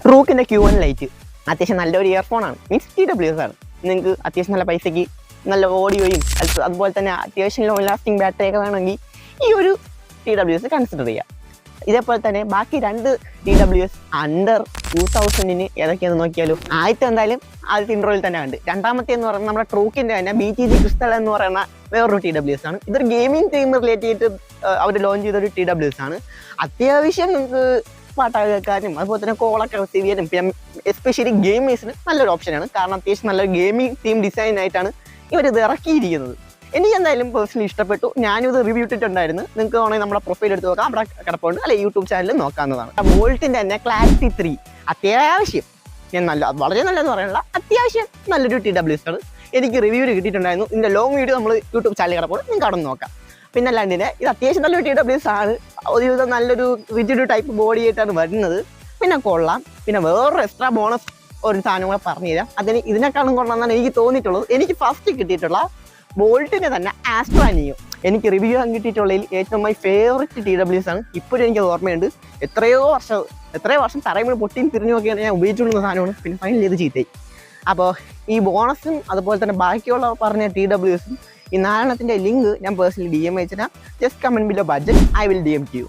ട്രൂക്കിൻ്റെ Q1 light അത്യാവശ്യം നല്ലൊരു ഇയർഫോണാണ്, means TWS ആണ്. നിങ്ങൾക്ക് അത്യാവശ്യം നല്ല പൈസയ്ക്ക് നല്ല ഓഡിയോയും അതുപോലെ തന്നെ അത്യാവശ്യം ലോങ് ലാസ്റ്റിംഗ് ബാറ്ററി ഒക്കെ വേണമെങ്കിൽ ഈ ഒരു TWS കൺസിഡർ ചെയ്യാം. ഇതേപോലെ തന്നെ ബാക്കി 2 TWS അണ്ടർ 2000 ഏതൊക്കെയാണെന്ന് നോക്കിയാലും എന്തായാലും ആദ്യത്തെ ഇൻട്രോയിൽ തന്നെ ഉണ്ട്. രണ്ടാമത്തെ എന്ന് പറയുന്നത് നമ്മുടെ ട്രൂക്കിൻ്റെ തന്നെ BTG ക്രിസ്റ്റൽ എന്ന് പറയുന്ന വേറൊരു TWS ആണ്. ഇതൊരു ഗെയിമിംഗ് ടീം റിലേറ്റ് ചെയ്തിട്ട് അവർ ലോഞ്ച് ചെയ്തൊരു TWS ആണ്. അത്യാവശ്യം നിങ്ങൾക്ക് പാട്ടൊക്കെ കേൾക്കാനും അതുപോലെ തന്നെ കോളൊക്കെ റിസീവ് ചെയ്യാനും പിന്നെ എസ്പെഷ്യലി ഗെയിമേഴ്സിന് നല്ലൊരു ഓപ്ഷനാണ്. കാരണം അത്യാവശ്യം നല്ലൊരു ഗെയിമിംഗ് തീം ഡിസൈൻ ആയിട്ടാണ് ഇവരിത് ഇറക്കിയിരിക്കുന്നത്. എനിക്ക് എന്തായാലും പേഴ്സണലി ഇഷ്ടപ്പെട്ടു. ഞാനും ഇത് റിവ്യൂ ഇട്ടിട്ടുണ്ടായിരുന്നു. നിങ്ങൾക്ക് വേണമെങ്കിൽ നമ്മുടെ പ്രൊഫൈൽ എടുത്ത് നോക്കാം, അവിടെ കിടപ്പുണ്ട്, അല്ലെങ്കിൽ യൂട്യൂബ് ചാനലിൽ നോക്കാവുന്നതാണ്. വോൾട്ടിൻ്റെ തന്നെ ക്ലാരിറ്റി 3 അത്യാവശ്യം വളരെ നല്ലതെന്ന് പറയാനുള്ള അത്യാവശ്യം നല്ലൊരു TWS ആണ്. എനിക്ക് റിവ്യൂവിൽ കിട്ടിയിട്ടുണ്ടായിരുന്നു. ഇതിൻ്റെ ലോങ് വീഡിയോ നമ്മൾ യൂട്യൂബ് ചാനലിൽ കിടപ്പുണ്ട്, നിങ്ങൾക്ക് അവിടെ നോക്കാം. പിന്നെ അല്ലാണ്ടിനെ ഇത് അത്യാവശ്യം നല്ലൊരു TWS ആണ്. ഒരുവിധം നല്ലൊരു റിജിഡ് ടൈപ്പ് ബോഡി ആയിട്ടാണ് വരുന്നത്. പിന്നെ കൊള്ളാം. പിന്നെ വേറൊരു എക്സ്ട്രാ ബോണസ് ഒരു സാധനം കൂടെ പറഞ്ഞുതരാം. അതിന് ഇതിനേക്കാളും കൊള്ളാമെന്നാണ് എനിക്ക് തോന്നിയിട്ടുള്ളത്. എനിക്ക് ഫസ്റ്റ് കിട്ടിയിട്ടുള്ള ബോൾട്ടിൻ്റെ തന്നെ ആസ്ട്രാ നിയോ എനിക്ക് റിവ്യൂ കിട്ടിയിട്ടുള്ളതിൽ ഏറ്റവും മൈ ഫേവററ്റ് TWS ആണ്. ഇപ്പോഴും എനിക്കത് ഓർമ്മയുണ്ട്. എത്രയോ വർഷം പറയുമ്പോൾ പൊട്ടിയും തിരിഞ്ഞു നോക്കിയാണ് ഞാൻ ഉപയോഗിച്ചുകൊള്ളുന്ന സാധനമാണ്. പിന്നെ ഫൈനൽ ചെയ്ത് ചീത്തയായി. അപ്പോൾ ഈ ബോണസും അതുപോലെ തന്നെ ബാക്കിയുള്ള പറഞ്ഞ TWSും ഈ 4 ലിങ്ക് ഞാൻ പേഴ്സണലി DM അയച്ചിട്ടാൽ just comment below budget I will DM to U.